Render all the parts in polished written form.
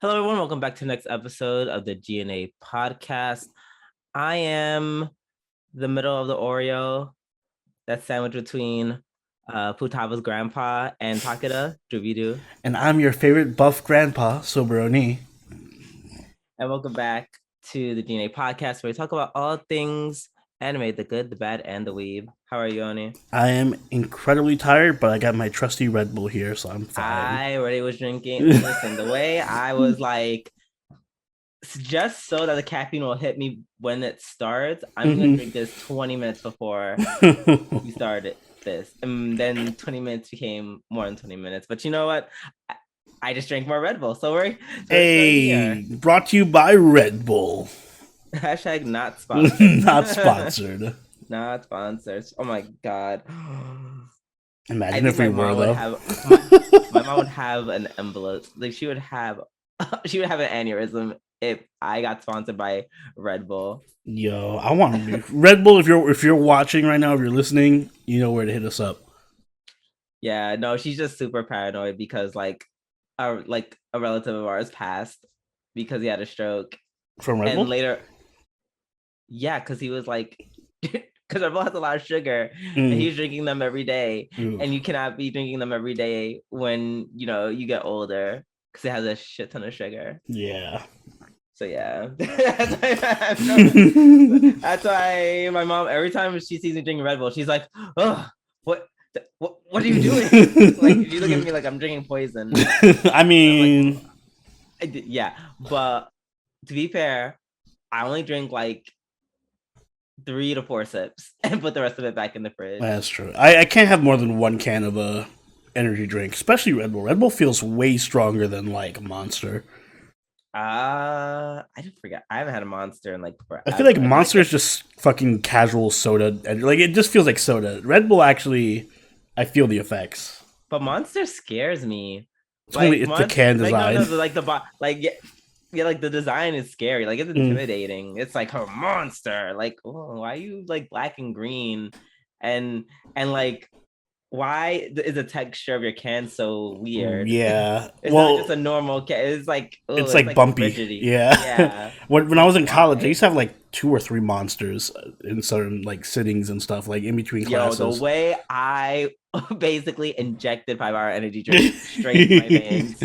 Hello, everyone. Welcome back to the next episode of the G&A podcast. I am the middle of the Oreo that's sandwiched between Putaba's grandpa and Takeda, Jubidu. And I'm your favorite buff grandpa, Soberoni. And welcome back to the G&A podcast, where we talk about all things anime, the good, the bad, and the weeb. How are you, Oni? I am incredibly tired, but I got my trusty Red Bull here, so I'm fine. I already was drinking. Listen, the way I was like, just so that the caffeine will hit me when it starts, I'm gonna drink this 20 minutes before we started this, and then 20 minutes became more than 20 minutes. But you know what? I just drank more Red Bull, so we're Hey, brought to you by Red Bull. Hashtag not sponsored. Not sponsored. Not sponsored. Oh my god. Imagine if we were, though. My mom would have an envelope. Like she would have an aneurysm if I got sponsored by Red Bull. Yo, I want to be Red Bull. If you're watching right now, if you're listening, you know where to hit us up. Yeah, no, she's just super paranoid because a relative of ours passed because he had a stroke. From Red Bull? And later, yeah, because he was like, because Red Bull has a lot of sugar, and he's drinking them every day, and you cannot be drinking them every day when you get older because it has a shit ton of sugar. Yeah. So yeah, that's why my mom, every time she sees me drinking Red Bull, she's like, "Oh, what are you doing?" Like she look at me like I'm drinking poison. I mean, yeah, but to be fair, I only drink like 3 to 4 sips and put the rest of it back in the fridge. That's true. I can't have more than one can of a energy drink, especially Red Bull. Red Bull feels way stronger than like Monster. I didn't forget. I haven't had a Monster in like forever. I feel like Monster is just fucking casual soda. Like it just feels like soda. Red Bull actually, I feel the effects. But Monster scares me. It's only the can design. Like the design is scary. Like it's intimidating. It's like a monster. Like, oh, why are you like black and green? And like, why is the texture of your can so weird? Yeah, it's not just a normal can. It's like it's like bumpy. Yeah. When I was in college, I used to have like 2 or 3 Monsters in certain like sittings and stuff, like in between classes. The way I basically injected 5-hour energy drink straight in my veins.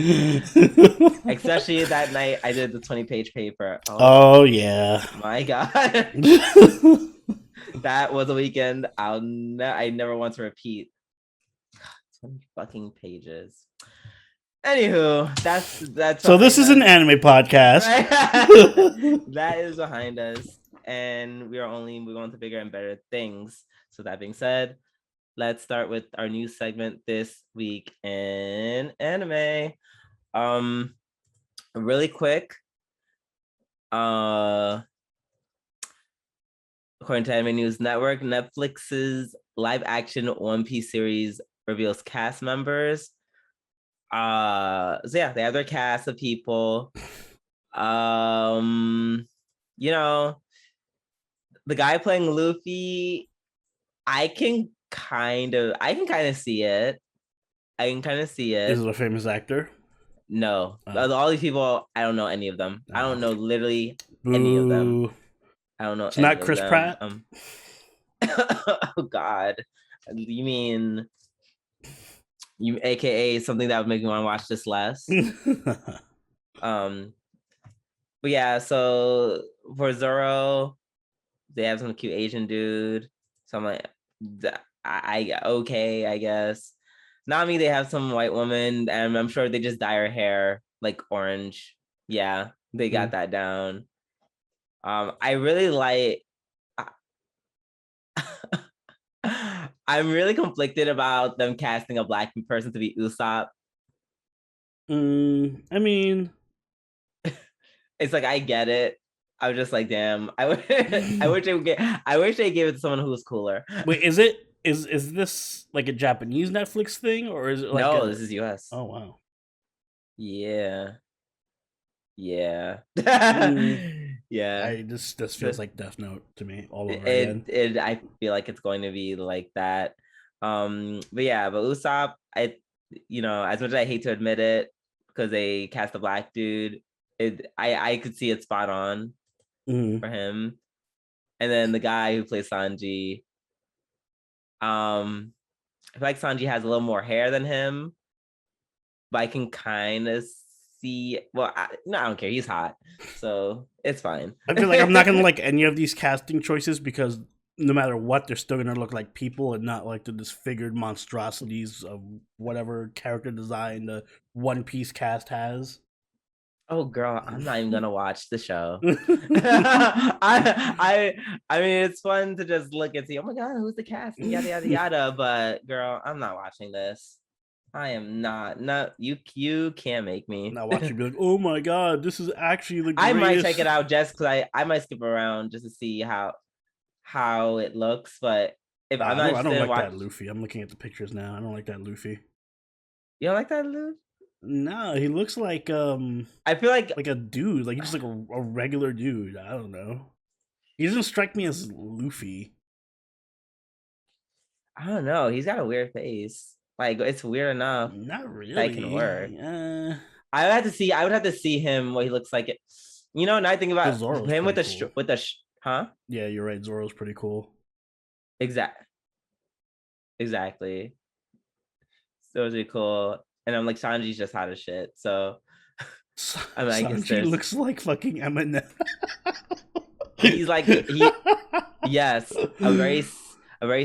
Especially that night I did the 20-page paper. Oh yeah. My god. That was a weekend I never want to repeat. 20 fucking pages. Anywho, that's so this is an anime podcast. That is behind us, and we're on to bigger and better things. So that being said, let's start with our new segment this week in anime. Really quick. According to Anime News Network, Netflix's live-action One Piece series reveals cast members. So yeah, they have their cast of people. The guy playing Luffy, I can kind of see it. Is it a famous actor? No. All these people, I don't know any of them. I don't know literally any of them. I don't know. It's not Chris Pratt? Oh God. You mean AKA something that would make me want to watch this less? But yeah, so for Zoro, they have some cute Asian dude. So I'm like, I guess. Nami, they have some white woman, and I'm sure they just dye her hair like orange. Yeah, they got that down. I really like. I'm really conflicted about them casting a black person to be Usopp. I mean, it's like I get it. I was just like, damn. I wish they gave it to someone who was cooler. Wait, is this like a Japanese Netflix thing, or is it like no? This is US. Oh wow. Yeah. Yeah. Yeah. This feels like Death Note to me all over again. I feel like it's going to be like that. But Usopp, as much as I hate to admit it, because they cast a black dude, I could see it spot on for him. And then the guy who plays Sanji, I feel like Sanji has a little more hair than him, but I can kind of see. Well, I don't care. He's hot, so it's fine. I feel like I'm not gonna like any of these casting choices because no matter what, they're still gonna look like people and not like the disfigured monstrosities of whatever character design the One Piece cast has. Oh, girl, I'm not even gonna watch the show. I mean, it's fun to just look and see. Oh my god, who's the cast? Yada yada yada. But girl, I'm not watching this. I am not. No, you can't make me. Now watch you be like, oh my god, this is actually the greatest. I might check it out just because I might skip around just to see how it looks. But if I'm not, I don't like that Luffy. I'm looking at the pictures now. I don't like that Luffy. You don't like that Luffy? No, he looks like I feel like a dude, like he's just like a regular dude. I don't know. He doesn't strike me as Luffy. I don't know. He's got a weird face. Like it's weird enough. Not really. That can work. I would have to see. I would have to see him what he looks like. You know, now I think about him with the cool. huh? Yeah, you're right. Zoro's pretty cool. Exactly. So it's really cool. And I'm like, Sanji's just hot as shit. So I mean, Sanji looks like fucking Eminem. He's like yes, a very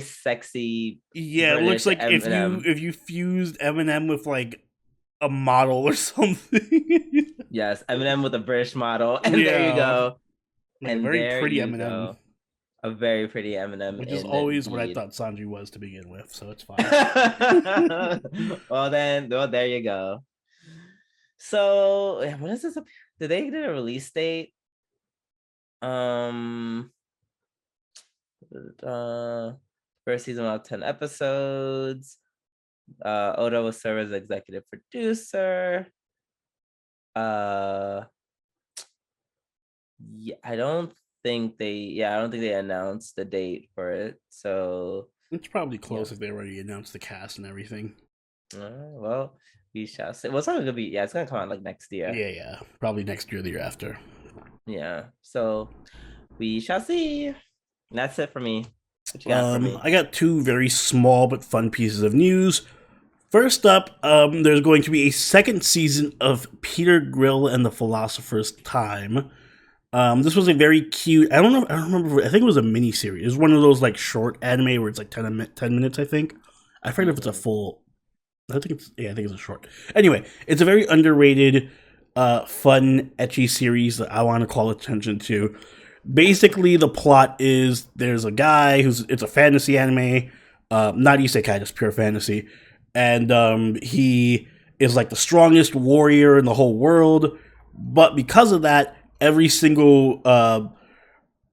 sexy. Yeah, it looks like Eminem. if you fused Eminem with like a model or something. Yes, Eminem with a British model, and there you go. Like and a very pretty Eminem. Go. A very pretty Eminem, which is always what I thought Sanji was to begin with, so it's fine. well, there you go. So, when is this? Did they get a release date? First season of 10 episodes. Oda will serve as executive producer. Yeah, I don't think they announced the date for it, so it's probably close if they already announced the cast and everything. Well, we shall see. Well, it's not gonna be. Yeah, it's gonna come out like next year. Yeah, probably next year, the year after. Yeah, so we shall see. And that's it for me. What you got for me? I got two very small but fun pieces of news. First up, there's going to be a second season of Peter Grill and the Philosopher's Time. This was a very cute. I don't remember. I think it was a mini series. It was one of those like short anime where it's like 10 minutes. I think. I forget if it's a full. I think it's a short. Anyway, it's a very underrated, fun, ecchi series that I want to call attention to. Basically, the plot is there's a guy it's a fantasy anime, not isekai, just pure fantasy, and he is like the strongest warrior in the whole world, but because of that, every single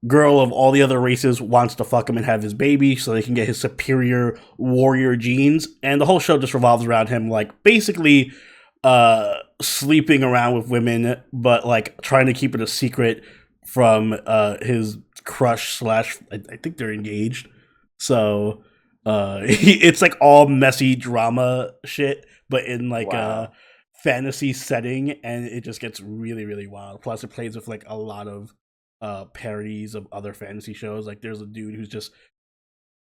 girl of all the other races wants to fuck him and have his baby so they can get his superior warrior genes, and the whole show just revolves around him like basically sleeping around with women, but like trying to keep it a secret from his crush / I think they're engaged. So it's like all messy drama shit, but in like a fantasy setting, and it just gets really, really wild. Plus it plays with like a lot of parodies of other fantasy shows. Like there's a dude who's just,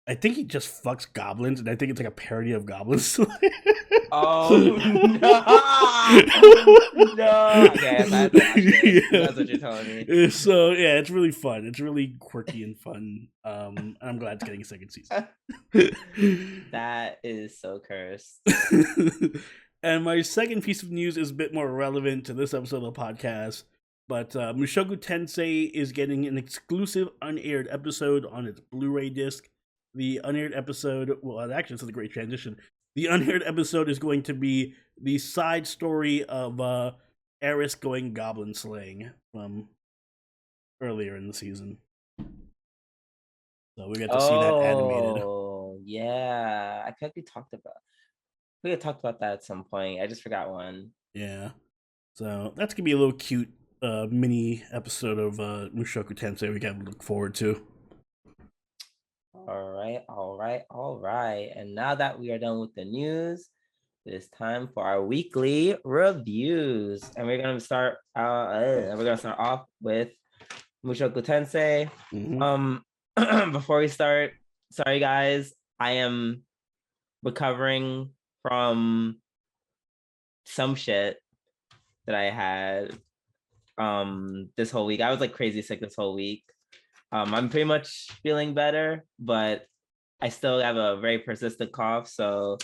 I think he just fucks goblins, and I think it's like a parody of goblins. Oh no! No, okay, that's what you're telling me. So yeah, it's really fun. It's really quirky and fun. I'm glad it's getting a second season. That is so cursed. And my second piece of news is a bit more relevant to this episode of the podcast. But Mushoku Tensei is getting an exclusive unaired episode on its Blu-ray disc. The unaired episode, well, actually, this is a great transition. The unaired episode is going to be the side story of Eris going goblin slaying from earlier in the season. So we get to see that animated. Oh, yeah. I think we had talked about that at some point. I just forgot one. Yeah. So that's going to be a little cute mini episode of Mushoku Tensei we can look forward to. All right. And now that we are done with the news, It is time for our weekly reviews, and we're gonna start. We're gonna start off with Mushoku Tensei. Before we start, sorry guys, I am recovering from some shit that I had this whole week. I was like crazy sick this whole week. I'm pretty much feeling better, but I still have a very persistent cough. So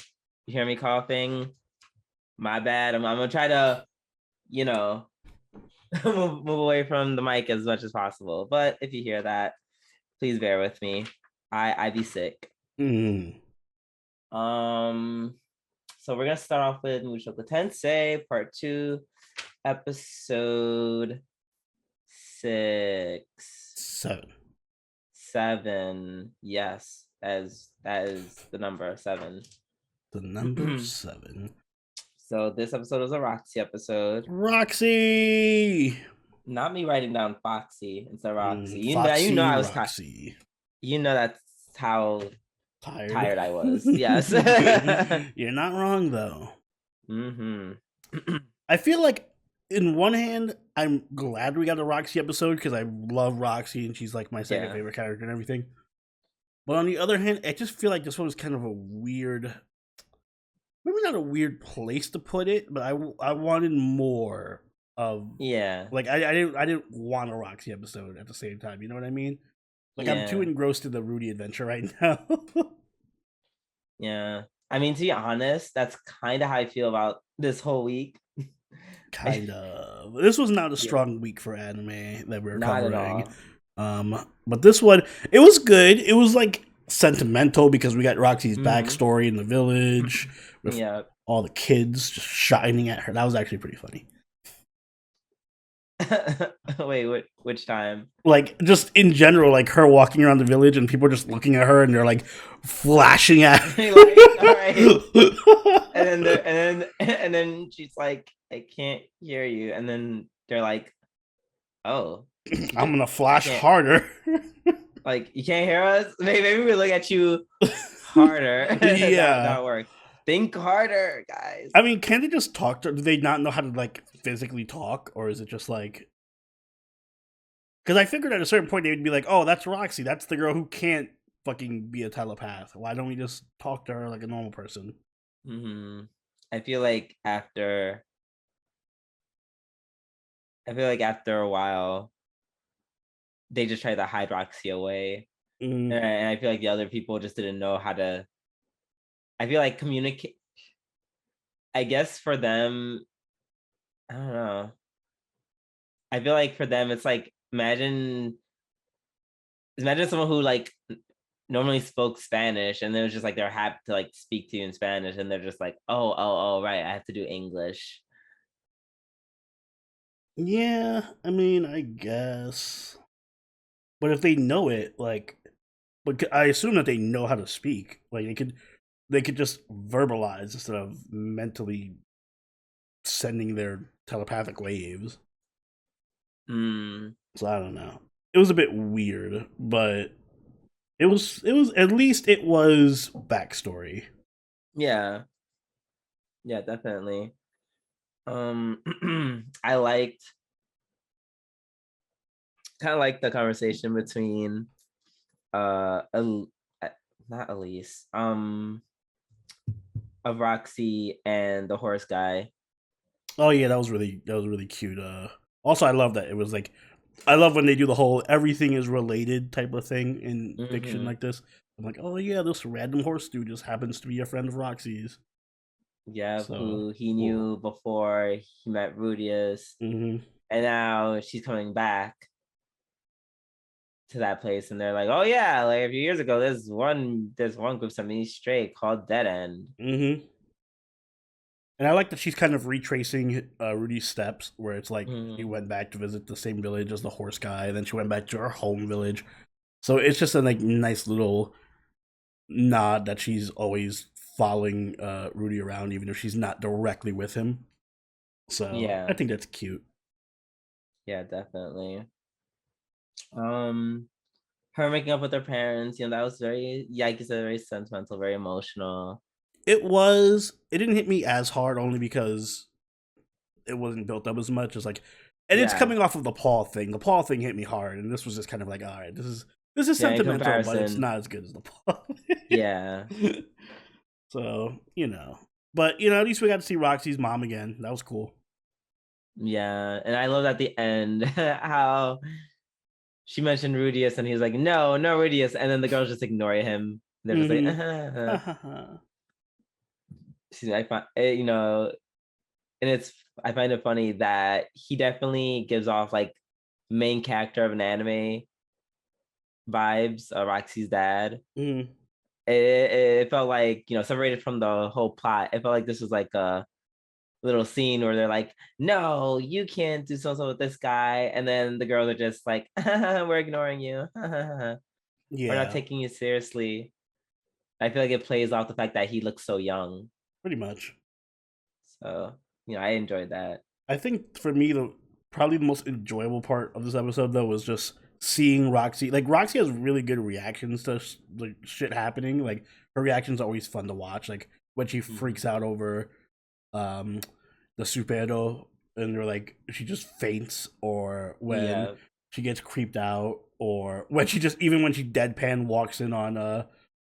you hear me coughing, my bad. I'm gonna try to, you know, move away from the mic as much as possible. But if you hear that, please bear with me. I be sick. So we're gonna start off with Mushoku Tensei Part 2, Episode 6. 7. Yes, as that is the number 7. The number 7. So this episode was a Roxy episode. Roxy! Not me writing down Foxy instead of Roxy. Foxy, you know I was Roxy. You know that's how tired I was. Yes. You're not wrong though. Mm-hmm. I feel like in one hand, I'm glad we got a Roxy episode because I love Roxy and she's like my second favorite character and everything. But on the other hand, I just feel like this one was kind of a weird, maybe not a weird place to put it, but I wanted more of like I didn't want a Roxy episode at the same time. You know what I mean? Like I'm too engrossed in the Rudy adventure right now. Yeah. I mean, to be honest, that's kind of how I feel about this whole week. Kind of. This was not a strong week for anime that we're covering. But this one, it was good. It was like sentimental because we got Roxy's backstory in the village with all the kids just shining at her. That was actually pretty funny. Wait, which time? Like just in general, like her walking around the village and people are just looking at her and they're like flashing at her. Like, all right. and then she's like, I can't hear you. And then they're like, oh, I'm gonna flash harder. Like, you can't hear us? Maybe we look at you harder. Yeah. That'll work. Think harder, guys. I mean, can they just talk to her? Do they not know how to like physically talk? Or is it just like, because I figured at a certain point they would be like, oh, that's Roxy. That's the girl who can't fucking be a telepath. Why don't we just talk to her like a normal person? I feel like after a while, they just tried to hide Roxy away. And I feel like the other people just didn't know how to, I feel like communicate. I guess for them, I don't know. I feel like for them, it's like, imagine someone who like normally spoke Spanish and it was just like they're happy to like speak to you in Spanish and they're just like, oh, right, I have to do English. Yeah, I mean, I guess. But if they know it, like, but I assume that they know how to speak. Like they could just verbalize instead of mentally sending their telepathic waves. So I don't know. It was a bit weird, but it was at least it was backstory. Yeah, definitely. I kind of liked the conversation between not Elise, of Roxy and the horse guy. Oh yeah, that was really cute. Also I love that it was like, I love when they do the whole everything is related type of thing in fiction like this. I'm like, oh yeah, this random horse dude just happens to be a friend of Roxy's. Yeah, so, who he knew before he met Rudius. And now she's coming back to that place and they're like, oh yeah, like a few years ago, there's one group something straight called Dead End. And I like that she's kind of retracing Rudy's steps, where it's like she went back to visit the same village as the horse guy, and then she went back to her home village. So it's just a like nice little nod that she's always following Rudy around, even if she's not directly with him. So yeah, I think that's cute. Yeah, definitely. Her making up with her parents, that was very, like you said, very sentimental, very emotional. It didn't hit me as hard only because it wasn't built up as much as like, and it's Yeah. coming off of the Paul thing. The Paul thing hit me hard, and this was just kind of like, all right, this is Yeah, in sentimental, but it's comparison. not as good as the Paul. Yeah. So but at least we got to see Roxy's mom again. That was cool. Yeah. And I love at the end how she mentioned Rudius and he was like, no, no Rudius. And then the girls just ignore him. They're just like, I find and I find it funny that he definitely gives off like main character of an anime vibes, Roxy's dad. Mhm. It felt like, separated from the whole plot. It felt like this was like a little scene where they're like, no, you can't do so with this guy. And then the girls are just like, we're ignoring you. We're not Yeah, taking you seriously. I feel like it plays off the fact that he looks so young. pretty much. So, I enjoyed that. I think for me, probably the most enjoyable part of this episode though was just seeing Roxy. Like Roxy has really good reactions to like shit happening. Like her reactions are always fun to watch. Like when she freaks out over um the superhero and they're like she just faints, or when Yeah. she gets creeped out, or when she just even when she deadpan walks in on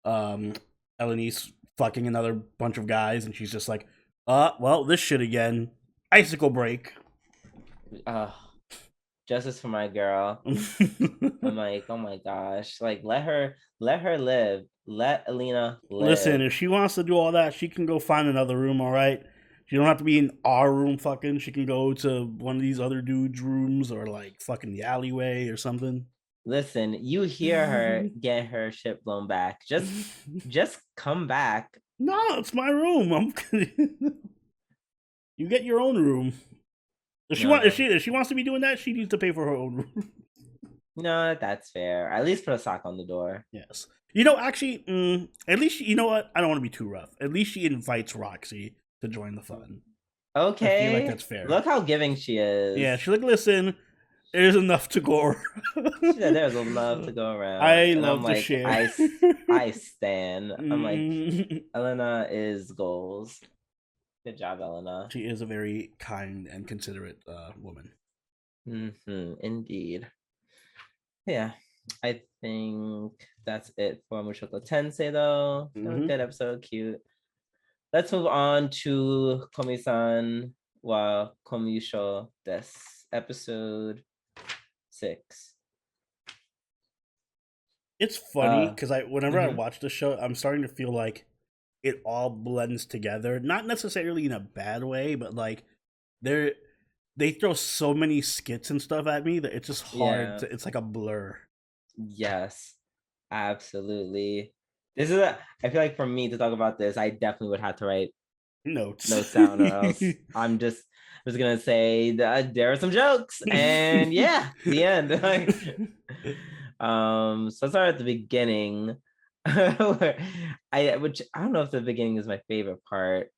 um Elenice fucking another bunch of guys and she's just like, well, this shit again. Icicle break. Justice for my girl. I'm like, oh my gosh. Like let her live. Let Alina Listen, live. if she wants to do all that, she can go find another room, all right? She don't have to be in our room fucking. She can go to one of these other dudes' rooms or like fucking the alleyway or something. Listen, you hear her get her shit blown back. Just come back. No, it's my room. I'm You get your own room. No, If she wants to be doing that, she needs to pay for her own room. no, that's fair. At least put a sock on the door. Yes. Actually, at least you know what? I don't want to be too rough. At least she invites Roxy to join the fun. I feel like Okay. that's fair. Look how giving she is. Yeah, she's like, listen, there's enough to go around. She said there's enough to go around. I And I'm love to like, share. I stand. I'm like, Elena is goals. Good job, Elena. She is a very kind and considerate woman. Indeed. Yeah. I think that's it for Mushoku Tensei though. Good episode, cute. Let's move on to Komi-san wa Komi-sho desu, episode 6. It's funny because whenever I watch the show, I'm starting to feel like it all blends together. Not necessarily in a bad way, but like they throw so many skits and stuff at me that it's just hard. It's like a blur. Yes, absolutely. I feel like for me to talk about this, I definitely would have to write Notes down, or else I'm just gonna say that there are some jokes, and yeah, the end. So let's start at the beginning. Which I don't know if the beginning is my favorite part.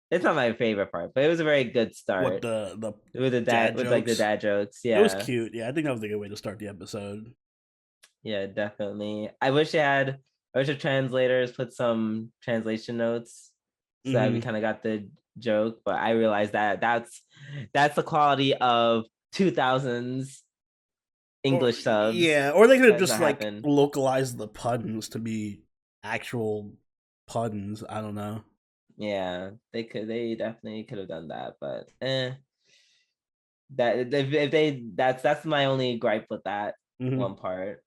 It's not my favorite part, but it was a very good start. What the with the dad with like the dad jokes. Yeah, it was cute. Yeah, I think that was a good way to start the episode. Yeah, definitely. I wish the translators put some translation notes so that we kind of got the joke, but I realized that that's the quality of 2000s English subs. Yeah, or they could have just like localized the puns to be actual puns. I don't know. Yeah, they definitely could have done that, but that's my only gripe with that one part.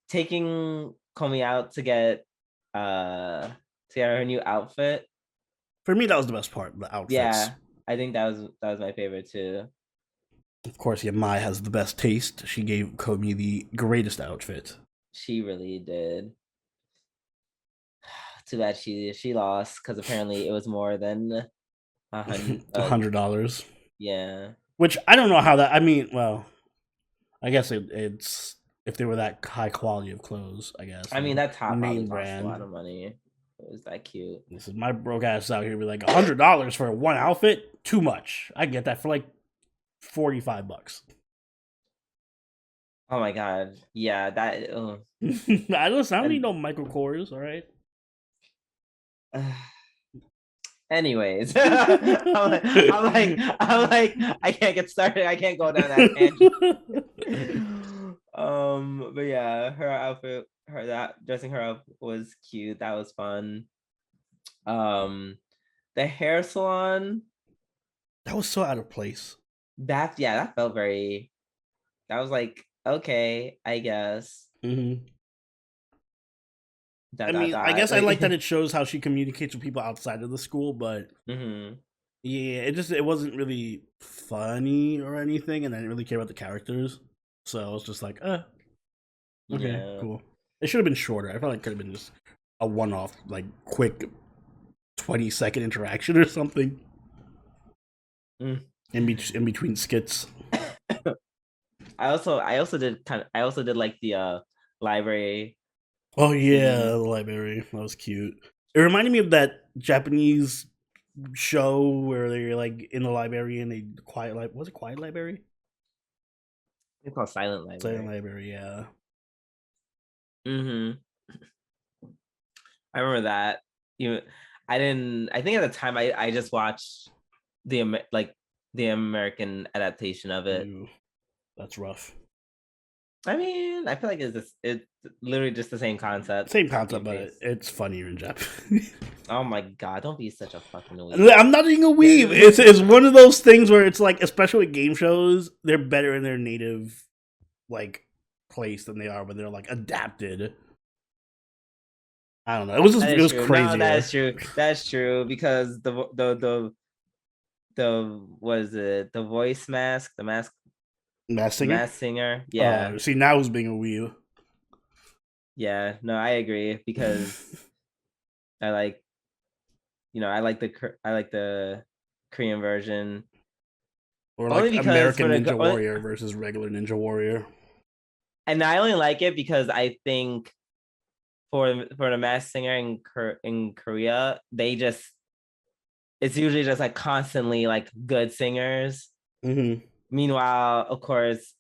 Taking Komi out to get her new outfit. For me, that was the best part. The outfits. Yeah, I think that was my favorite too. Of course, Mai has the best taste. She gave Komi the greatest outfit. She really did. Too bad she lost because apparently it was more than $100. Yeah. Which I don't know how that. I mean, well, I guess it's if they were that high quality of clothes. I guess. I mean, that top name brand cost a lot of money. It was that cute. This is my broke ass out here be like $100 for one outfit. Too much. I get that for like $45. Oh my god! Yeah, that. I don't need no Michael Kors. All right. Anyways, I'm like, I can't get started. I can't go down that tangent. But yeah, her outfit, her that dressing her up was cute. That was fun. The hair salon, That was so out of place. that felt very. That was like, okay, I guess. Mm-hmm. I Dot dot mean, I dot. guess I like that Like, it shows how she communicates with people outside of the school, but mm-hmm. yeah, it wasn't really funny or anything, and I didn't really care about the characters, so I was just like, okay, Yeah. cool. It should have been shorter. I felt like it could have been just a one-off, like quick 20-second interaction or something Mm. in between skits. I also did like the library Oh yeah, scene. the library, that was cute. It reminded me of that Japanese show where they're like in the library and they quiet like was it Quiet Library? It's called Silent Silent Library. Library, yeah. Mm-hmm. I remember that. You, I didn't. I think at the time I just watched like the American adaptation of it. Ooh, that's rough. I mean, I feel like it's literally just the same concept, Same copy concept, and but paste. it's funnier in Japanese. Oh my god, don't be such a fucking weeb. I'm not being a weeb. It's one of those things where it's like, especially with game shows, they're better in their native like place than they are when they're like adapted. I don't know. That It is was true. No, that crazier. is true. That's true because the was it the voice mask, Mass the Singer. mask singer? Yeah. See, now who's being a weeb? Yeah, no, I agree because I like, I like the Korean version Or only like because American Ninja Warrior versus regular Ninja Warrior. and I only like it because I think for the mass singer in Korea, it's usually just like constantly like good singers. Mm-hmm. Meanwhile, of course,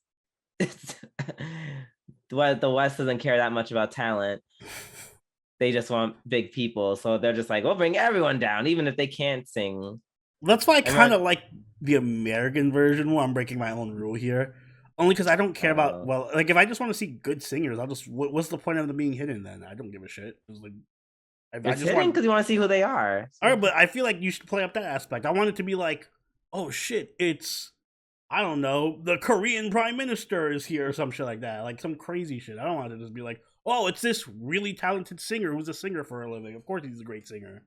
what the West doesn't care that much about talent. They just want big people, so they're just like, we'll bring everyone down, even if they can't sing. That's why I kind America, of like the American version. Where I'm breaking my own rule here, only because I don't care about. Well, like if I just want to see good singers, I'll just. What's the point of them being hidden then? I don't give a shit. It's like I it's just hidden want. because you want to see who they are. All right, but I feel like you should play up that aspect. I want it to be like, oh shit, it's I don't know, the Korean Prime Minister is here or some shit like that, like some crazy shit. I don't want it to just be like, oh, it's this really talented singer who's a singer for a living. Of course, he's a great singer.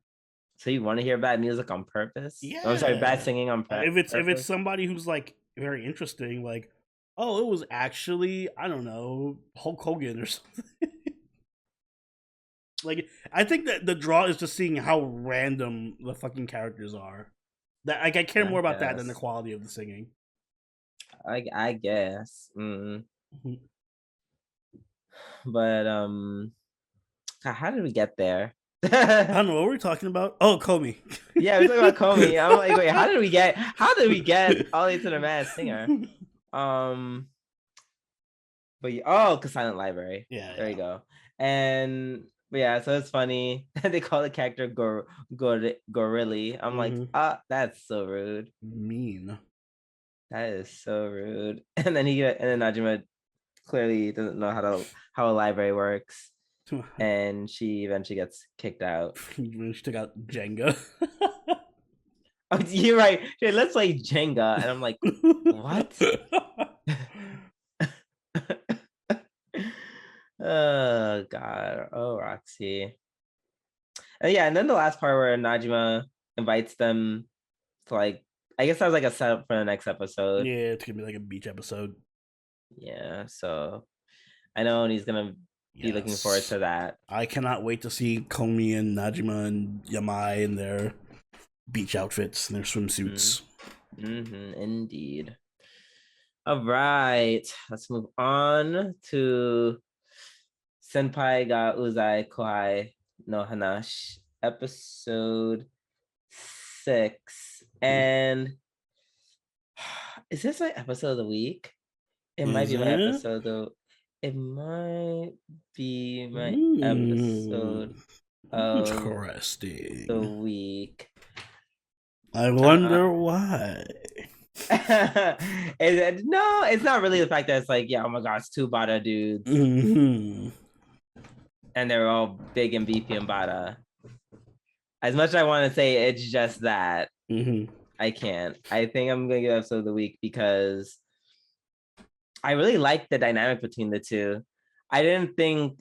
So you want to hear bad music on purpose? Oh, I'm sorry, bad Yeah, singing on if it's purpose. somebody who's like very interesting, like oh, it was actually I don't know Hulk Hogan or something. Like I think that the draw is just seeing how random the fucking characters are. That like I care I more about that than the guess. quality of the singing. I guess. But how did we get there? I don't know what we're talking about. Oh, Komi. Yeah, we're talking about Komi. I'm like, wait, how did we get all the way to the Mad Singer? Um, but cause Silent Library. Yeah, There yeah. you go. And but yeah, so it's funny. They call the character Gorilli. I'm like, that's so rude. Mean. That is so rude. And then Najima clearly doesn't know how a library works. And she eventually gets kicked out. When she took out Jenga. Oh, you're right. Hey, let's play Jenga. And I'm like, what? Oh god. Oh, Roxy. And yeah, and then the last part where Najima invites them to like, I guess that was like a setup for the next episode. Yeah, it's gonna be like a beach episode. Yeah, so I know, and he's gonna be looking forward Yes. to that. I cannot wait to see Komi and Najima and Yamai in their beach outfits and their swimsuits. Indeed. All right, let's move on to Senpai ga Uzai Kohai no Hanashi, episode 6. And is this my episode of the week? It might be my episode though. It might be my episode of the Interesting. week. I Uh, wonder why. no, it's not really the fact that it's like, yeah, oh my gosh, two Bada dudes, Hmm. and they're all big and beefy and Bada. As much as I want to say it's just that, Hmm. I can't. I think I'm gonna give episode of the week because I really like the dynamic between the two. I didn't think,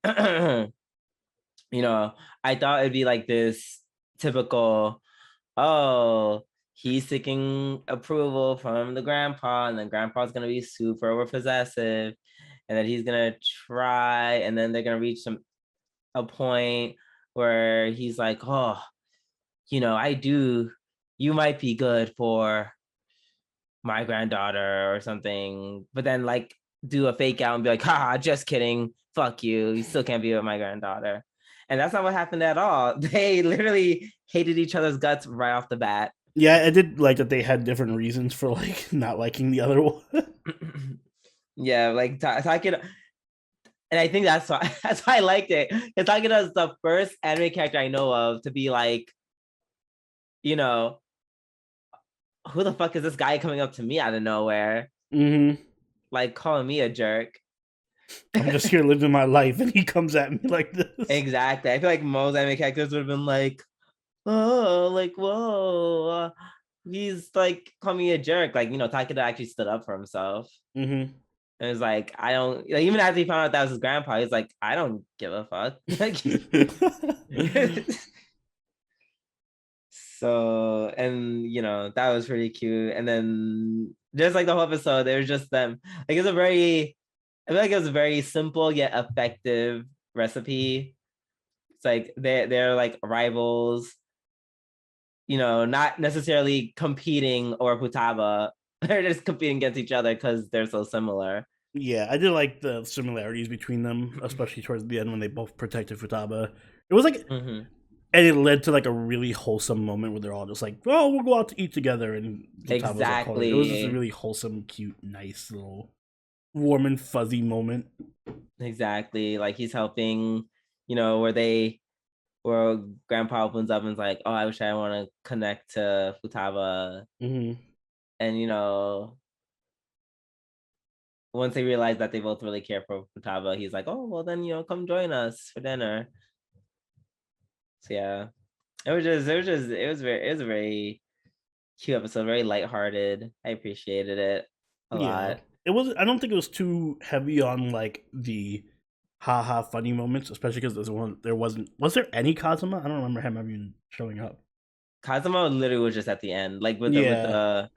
you know, I thought it'd be like this typical, oh, he's seeking approval from the grandpa, and then grandpa's gonna be super over possessive, and then he's gonna try, and then they're gonna reach a point where he's like, oh, you might be good for my granddaughter or something, but then like do a fake out and be like, ha, just kidding, fuck you, you still can't be with my granddaughter. And that's not what happened at all. They literally hated each other's guts right off the bat. Yeah, I did like that they had different reasons for like not liking the other one. Yeah, like Takeda, and I think that's why that's why I liked it. Because Takeda is the first anime character I know of to be like, you know, who the fuck is this guy coming up to me out of nowhere, Hmm. like calling me a jerk? I'm just here living my life, and he comes at me like this. Exactly. I feel like most anime characters would have been like, oh, like, whoa, he's like calling me a jerk. Like, Takeda actually stood up for himself. Hmm. And it's like, I don't, like, even after he found out that was his grandpa, he's like, I don't give a fuck. Like, so, and, that was pretty cute. And then just like the whole episode, it was just them. Like, I feel like it was a very simple yet effective recipe. It's like they're like rivals, not necessarily competing or Futaba. They're just competing against each other because they're so similar. Yeah, I did like the similarities between them, especially towards the end when they both protected Futaba. It was like, Mm-hmm. and it led to like a really wholesome moment where they're all just like, "Oh, we'll go out to eat together," and Futaba's like, calling. It was just a Exactly. really wholesome, cute, nice little warm and fuzzy moment. Exactly. Like he's helping, where grandpa opens up and is like, oh, I wish I want to connect to Futaba. Hmm. And, once they realize that they both really care for Futaba, he's like, oh, well, then, come join us for dinner. So, yeah. It was a very cute episode, very lighthearted. I appreciated it a Yeah, lot. it was. I don't think it was too heavy on like the haha funny moments, especially because there wasn't. Was there any Kazuma? I don't remember him even showing up. Kazuma literally was just at the end, like with the with Yeah, the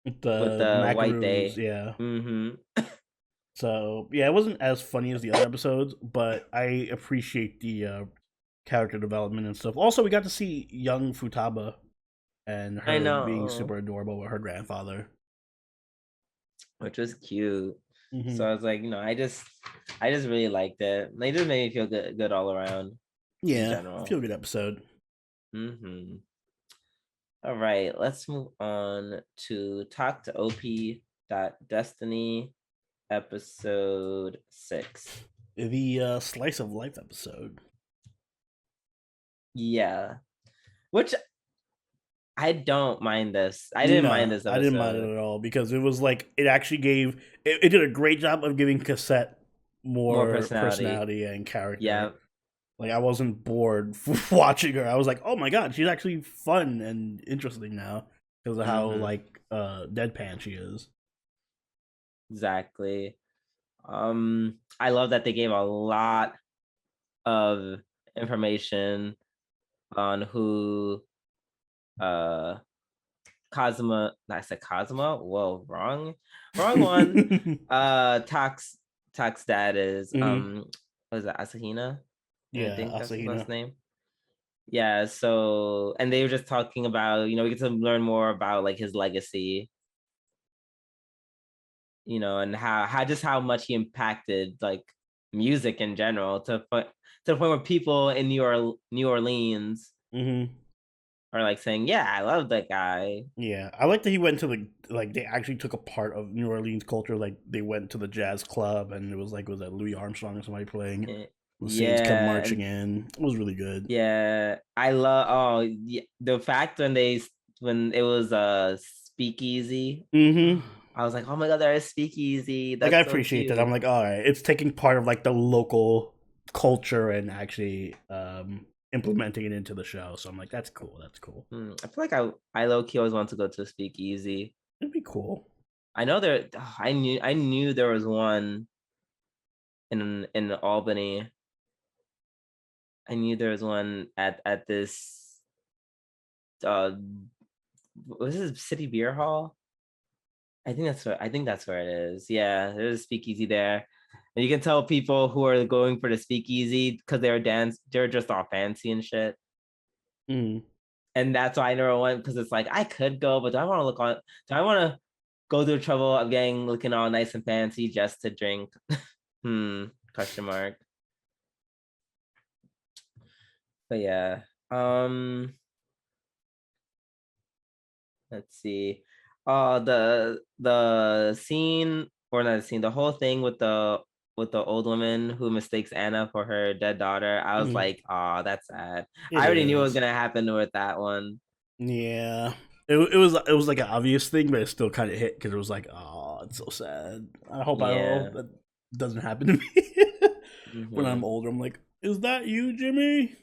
with the the white Macaroons. day. Yeah. Mm-hmm. So yeah, it wasn't as funny as the other episodes, but I appreciate the character development and stuff. Also, we got to see young Futaba and I her being know, super adorable with her grandfather. which was cute. Hmm. So I was like, I just really liked it. They just made me feel good all around in Yeah, general. feel good episode. Mm-hmm. All right, let's move on to Talk to op.Destiny episode 6. The slice of life episode. Yeah, which I don't mind this. I didn't mind No, this I didn't mind it episode. at all because it was like it actually gave it did a great job of giving Cassette More more personality. personality and character. Yeah, Like I wasn't bored watching her. I was like, oh my god, she's actually fun and interesting now because of how mm-hmm. like deadpan she is. Exactly. I love that they gave a lot of information on who uh Kazuma, I said Kazuma. Whoa, wrong one. Tax dad is Hmm. what is that, Asahina? I Yeah, think that's his last Asahina. name. Yeah, so and they were just talking about, we get to learn more about like his legacy, and how much he impacted like music in general to the point where people in New Orleans Hmm. are like saying, yeah, I love that guy. Yeah, I like that he went to the like they actually took a part of New Orleans culture. Like they went to the jazz club and it was like was that Louis Armstrong or somebody playing. Eh, The Saints come Yeah, marching in. It was really good. yeah. I love the fact when it was a speakeasy. Mm-hmm. I was like, oh my god, they're a speakeasy. Like I That's so appreciate that. I'm cute. like, all right, it's taking part of like the local culture and actually implementing it into the show. So I'm like, that's cool. That's cool. I feel like I low key always want to go to a speakeasy. It'd be cool. I know there. I knew there was one in Albany. I knew there was one at this was this City Beer Hall? I think that's where it is. Yeah, there's a speakeasy there. And you can tell people who are going for the speakeasy because they're just all fancy and shit. Mm. And that's why I never went, because it's like I could go, but do I want to go through the trouble of looking all nice and fancy just to drink? Question mark. But yeah. Let's see. The scene, or not the scene, the whole thing with the old woman who mistakes Anna for her dead daughter. I was Mm. like, oh, that's sad. It I already knew what was is. gonna happen with that one. Yeah. It was like an obvious thing, but it still kind of hit because it was like, oh, it's so sad. I hope Yeah. that doesn't happen to me when I'm hmm older. I'm like, is that you, Jimmy?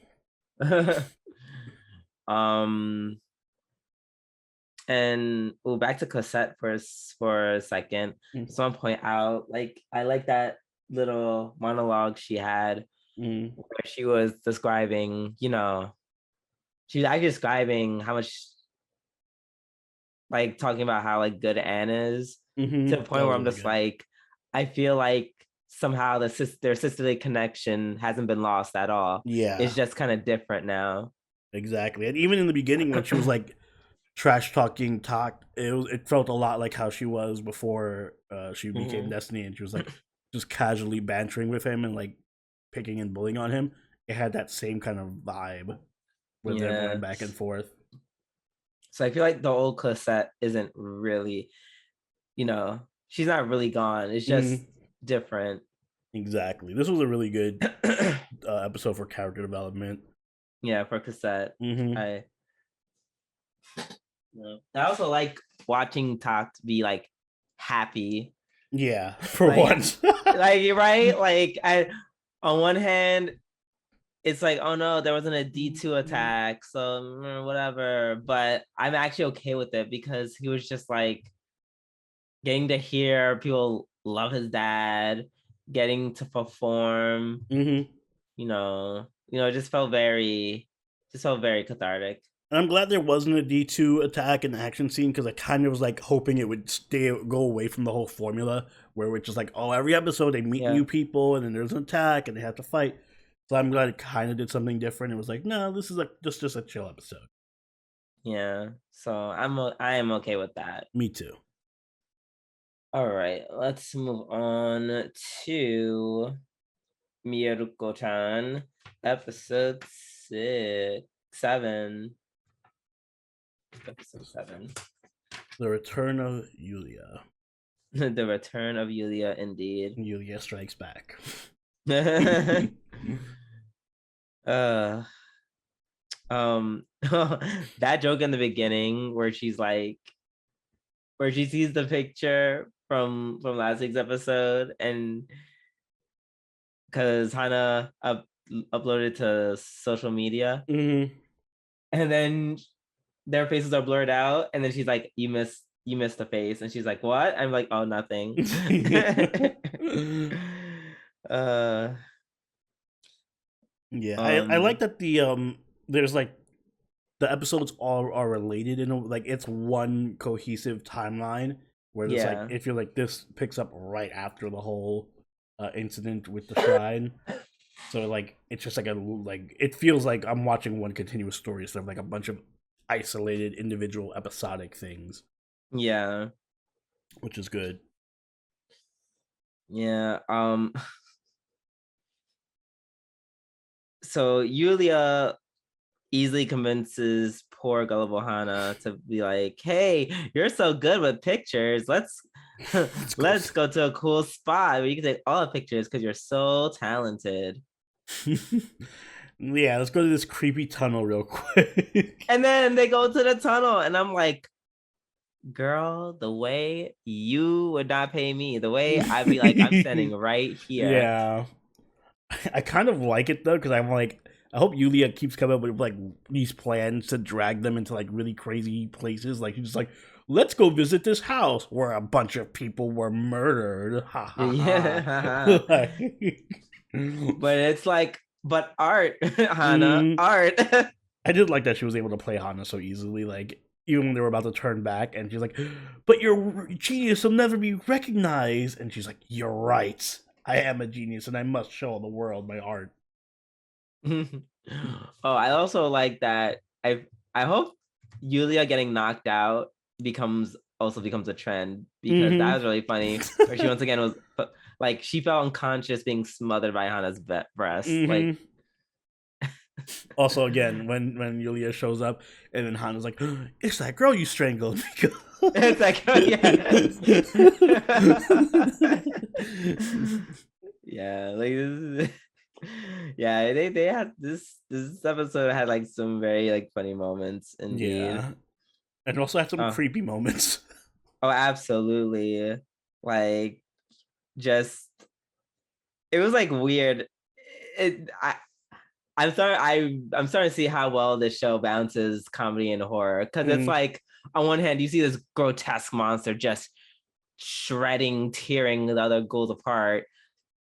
um and back to Cosette for a second. Mm. Just want to point out, like, I like that little monologue she had Mm. where she was describing, she's actually describing how much, like, talking about how like good Anne is, to the Mm-hmm. point That where was I'm really just good. like, I feel like somehow their sisterly connection hasn't been lost at all. It's Yeah, just kind of different now. exactly. And even in the beginning, when she was like trash talking Takt, it felt a lot like how she was before she became Mhm. Destiny, and she was like just casually bantering with him and like picking and bullying on him. It had that same kind of vibe with them going Yeah. back and forth. So I feel like the old Cosette isn't really, she's not really gone. It's just Mm, different. exactly. This was a really good episode for character development. Yeah, for Cosette. Hmm. I I also like watching Takt be like happy. Yeah, for Like once. you're right. Like, on one hand, it's like, oh no, there wasn't a D2 attack, so whatever. But I'm actually okay with it because he was just like getting to hear people love his dad, getting to perform, Hmm. it just felt very cathartic. And I'm glad there wasn't a D2 attack in the action scene because I kind of was like hoping it would go away from the whole formula where it's just like, oh, every episode they meet Yeah. new people and then there's an attack and they have to fight. So I'm glad it kind of did something different. It was like, no, this is like just a chill episode. Yeah. So I am okay with that. Me too. All right, let's move on to Mieruko-chan, episode 7. Episode 7. The return of Yulia. The return of Yulia, indeed. Yulia strikes back. uh that joke in the beginning where she sees the picture from last week's episode, and because Hana uploaded to social media, Hmm. and then their faces are blurred out, and then she's like, you missed the face, and she's like, what? I'm like, oh, nothing. uh Yeah, I like um that the there's like the episodes all are related in like it's one cohesive timeline where there's like yeah. if you're like this picks up right after the whole incident with the shrine, so like it's just like it feels like I'm watching one continuous story instead of like a bunch of isolated individual episodic things, Yeah. which is good. Yeah. So Yulia easily convinces poor gullible Hana to be like, hey, you're so good with pictures. Let's It's cool. let's go to a cool spot where you can take all the pictures because you're so talented. Yeah, let's go to this creepy tunnel real quick. And then they go to the tunnel, and I'm like, girl, the way you would not pay me, the way I'd be like, I'm standing right here. Yeah. I kind of like it though, because I'm like, I hope Yulia keeps coming up with like these plans to drag them into like really crazy places. Like she's just like, let's go visit this house where a bunch of people were murdered. Ha ha ha. Yeah. Like, But it's like, but art, Hannah, mm, art. I did like that she was able to play Hana so easily. Like even when they were about to turn back, and she's like, "But your genius will never be recognized," and she's like, "You're right. I am a genius, and I must show the world my art." Oh, I also like that. I hope Yulia getting knocked out becomes a trend, because that Mm-hmm. was really funny. Where she once again was like, she fell unconscious being smothered by Hana's breast. Like, Mm-hmm. Also, again, when Yulia shows up, and then Hana's like, "It's that girl you strangled." it's like, oh, yes. Yeah, like yeah, they had this episode had like some very like funny moments indeed. Yeah, and also had some Oh, creepy moments. oh, absolutely. Like, just it was like weird. It I'm starting to see how well this show balances comedy and horror, because it's Mm, like, on one hand you see this grotesque monster just shredding, tearing the other ghouls apart,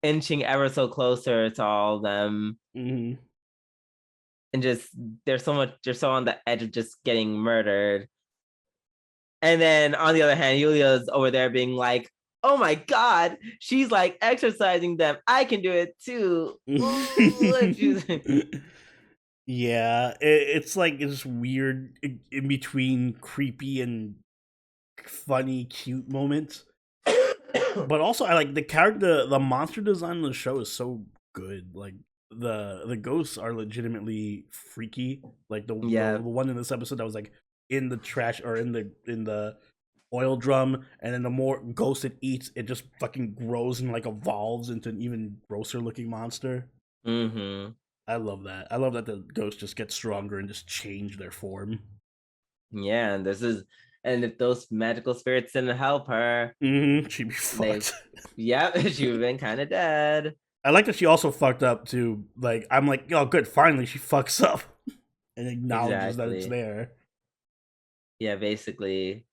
inching ever so closer to all of them, mm. and just they're so on the edge of just getting murdered. And then on the other hand, Yulia's over there being like, oh my god, she's like exercising them. I can do it too. Yeah, it's like it's weird in between creepy and funny, cute moments. But also, I like the character, the monster design in the show is so good. Like the ghosts are legitimately freaky. Like the Yeah. one in this episode that was like in the trash or in the oil drum, and then the more ghost it eats, it just fucking grows and like evolves into an even grosser looking monster. Mm-hmm. I love that. I love that the ghosts just get stronger and just change their form. Yeah, and if those magical spirits didn't help her, She'd be they, fucked. yep, she would have been kind of dead. I like that she also fucked up too. Like I'm like, oh, good, finally she fucks up and acknowledges that it's Exactly. there. Yeah, basically.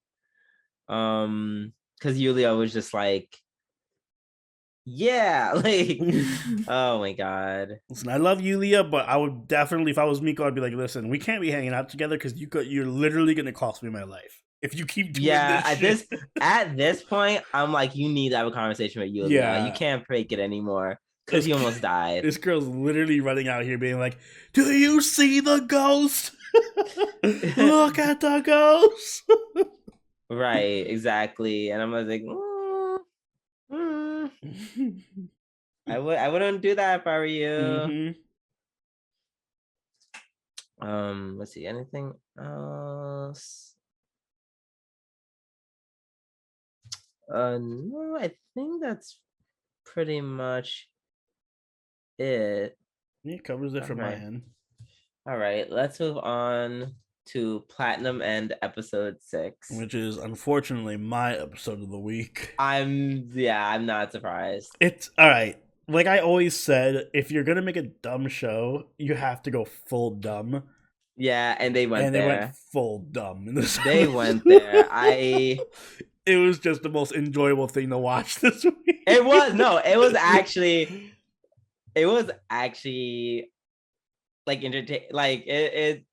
Because Yulia was just like, yeah, like, oh my god. Listen, I love Yulia, but I would definitely, if I was Miko, I'd be like, listen, we can't be hanging out together because you're literally gonna cost me my life if you keep doing Yeah, this shit. at this point, I'm like, you need to have a conversation with Yulia. You Yeah, can't break it anymore, because this he almost died. this girl's literally running out here being like, "Do you see the ghost? Look at the ghost." Right, exactly. And I'm like, mm. I wouldn't do that if I were you. Mm-hmm. Let's see, anything else? No, I think that's pretty much it. It covers it All from my right. end. All right, let's move on to Platinum End episode 6. Which is unfortunately my episode of the week. I'm not surprised. It's all right. Like I always said, if you're gonna make a dumb show, you have to go full dumb, Yeah, and they went and they went there. full dumb in this. They went there. It was just the most enjoyable thing to watch this week. It was no, it was actually like entertain, like it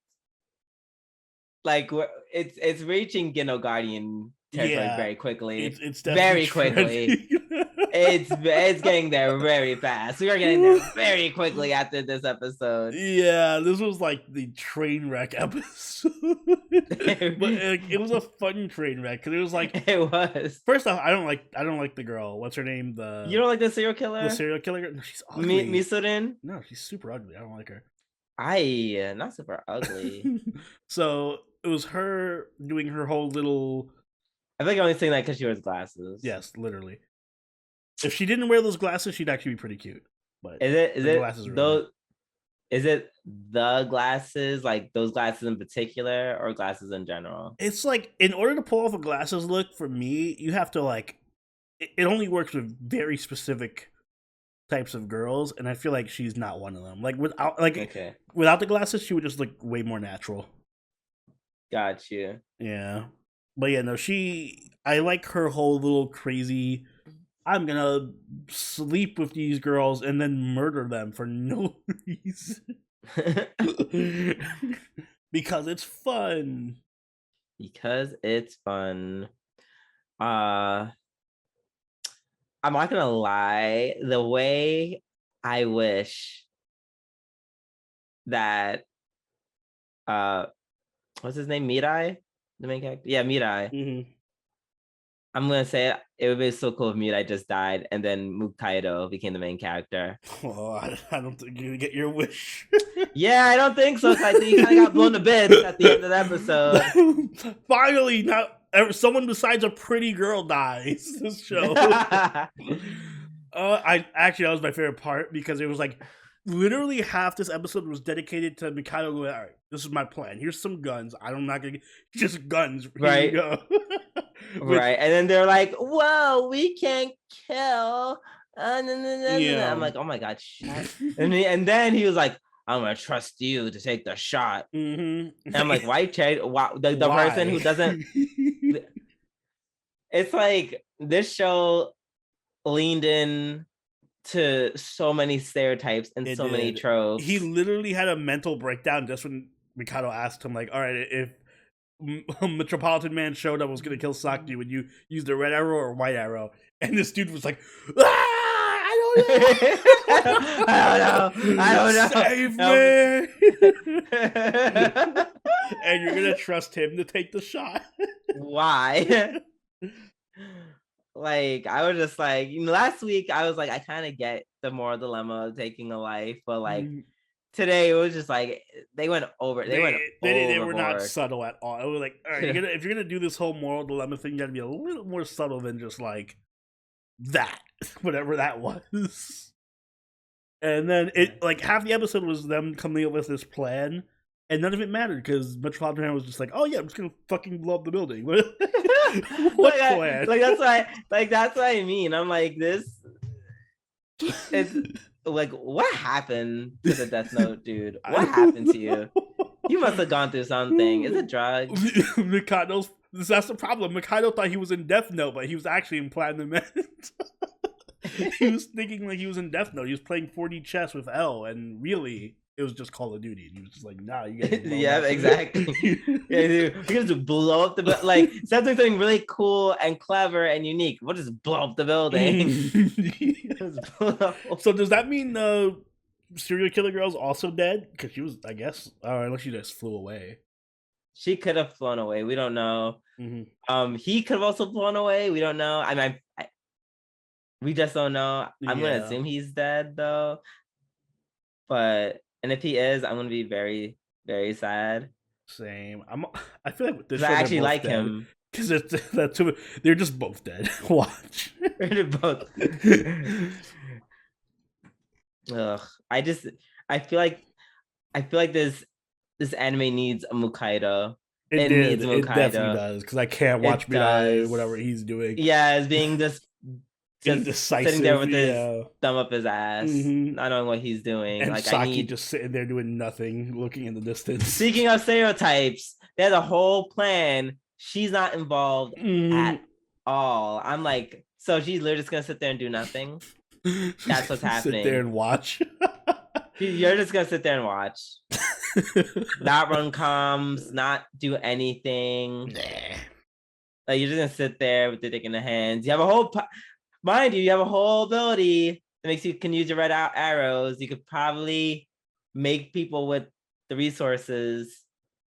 like it's reaching Gino Guardian territory Yeah, very quickly, it's definitely very quickly. trending. It's getting there very fast. We are getting there very quickly after this episode. Yeah, this was like the train wreck episode, but it was a fun train wreck because it was like, It was. first off, I don't like the girl. What's her name? You don't like the serial The killer? serial killer. No, she's ugly. Misurin? No, she's super ugly. I don't like her. Not super ugly. So it was her doing her whole little. I think I'm only saying that because she wears glasses. Yes, literally. If she didn't wear those glasses, she'd actually be pretty cute. but Is the it glasses are in it. those? Is it the glasses, like those glasses in particular, or glasses in general? It's like in order to pull off a glasses look for me, you have to like it only works with very specific types of girls, and I feel like she's not one of them. Okay, Without the glasses, she would just look way more natural. got you. Yeah, but yeah, no, I like her whole little crazy. I'm gonna sleep with these girls and then murder them for no reason because it's fun. Because it's fun. Uh I'm not gonna lie, the way I wish that uh what's his name? Mirai? The main character? Yeah, Mirai. Mm-hmm. I'm gonna say it would be so cool if Mirai just died and then Mukaido became the main character. Well, I don't think you get your wish. Yeah, I don't think so. I think he kind of got blown to bits at the end of the episode. Finally, now someone besides a pretty girl dies. This show. That was my favorite part because it was like literally half this episode was dedicated to Mikado going, all right, this is my plan. Here's some guns. I'm not gonna just guns. Here Right. we go. Right. And then they're like, whoa, we can't kill. Yeah. I'm like, oh my God, shut. And then he was like, I'm gonna trust you to take the shot. Mm-hmm. And I'm like, why the person who doesn't it's like this show leaned in to so many stereotypes and so many tropes. He literally had a mental breakdown just when Mikado asked him, like, all right, if Metropolitan Man showed up was going to kill Sakti, would you use the red arrow or white arrow? And this dude was like, I don't know. Save me. And you're going to trust him to take the shot. Why? Like, I was just like, last week I was like, I kind of get the moral dilemma of taking a life, but like today it was just like they went over. They were not subtle at all. It was like, all right, if you're gonna do this whole moral dilemma thing, you got to be a little more subtle than just like that, whatever that was. And then it like half the episode was them coming up with this plan. And none of it mattered because Metropolitan Man was just like, "Oh yeah, I'm just gonna fucking blow up the building." What plan? That's what I mean. I'm like this. It's like, what happened to the Death Note dude? What happened to you? You must have gone through something. Is it drugs? That's the problem. Mikado thought he was in Death Note, but he was actually in Platinum End. He was thinking like he was in Death Note. He was playing 4D chess with L, and really, it was just Call of Duty. And he was just like, nah, you guys. Yeah, exactly. Yeah, dude, you guys just blow up the like something really cool and clever and unique. We'll just blow up the building. So does that mean serial killer girl's also dead? Because she was, I guess, unless she just flew away. She could have flown away. We don't know. Mm-hmm. He could have also flown away. We don't know. I mean, we just don't know. I'm gonna assume he's dead though. And if he is, I'm gonna be very, very sad. Same. I feel like this. I actually like him because they're just both dead. Watch. They're both. Ugh. I feel like this anime needs a Mukaido. It needs Mukaido. It definitely does because I can't watch Mirai, whatever he's doing. Yeah, as being just indecisive, sitting there with his thumb up his ass, not knowing what he's doing. And like Saki just sitting there doing nothing, looking in the distance. Speaking of stereotypes, there's a whole plan. She's not involved at all. I'm like, so she's literally just gonna sit there and do nothing. That's what's happening. Sit there and watch. You're just gonna sit there and watch. Not run comms, not do anything. Nah. Like, you're just gonna sit there with the dick in the hands. You have a whole, mind you, you have a whole ability that makes you can use your red arrows. You could probably make people with the resources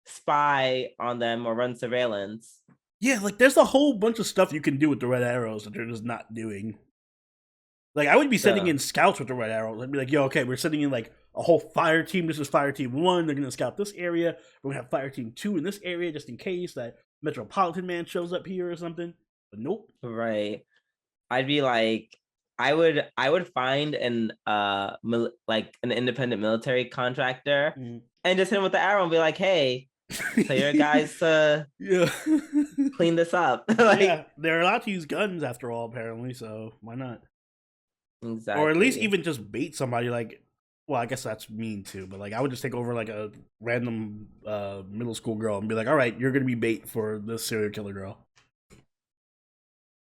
spy on them or run surveillance. Yeah, like there's a whole bunch of stuff you can do with the red arrows that they're just not doing. Like, I would be sending in scouts with the red arrows. I'd be like, yo, okay, we're sending in like a whole fire team. This is fire team 1. They're going to scout this area. We're going to have fire team 2 in this area just in case that Metropolitan Man shows up here or something. But nope. Right. I'd be like, I would find an like an independent military contractor and just hit him with the arrow and be like, hey, tell your guys to Yeah. clean this up. Yeah, they're allowed to use guns after all, apparently, so why not? Exactly. Or at least even just bait somebody, like, well, I guess that's mean too, but like I would just take over like a random middle school girl and be like, all right, you're gonna be bait for this serial killer girl.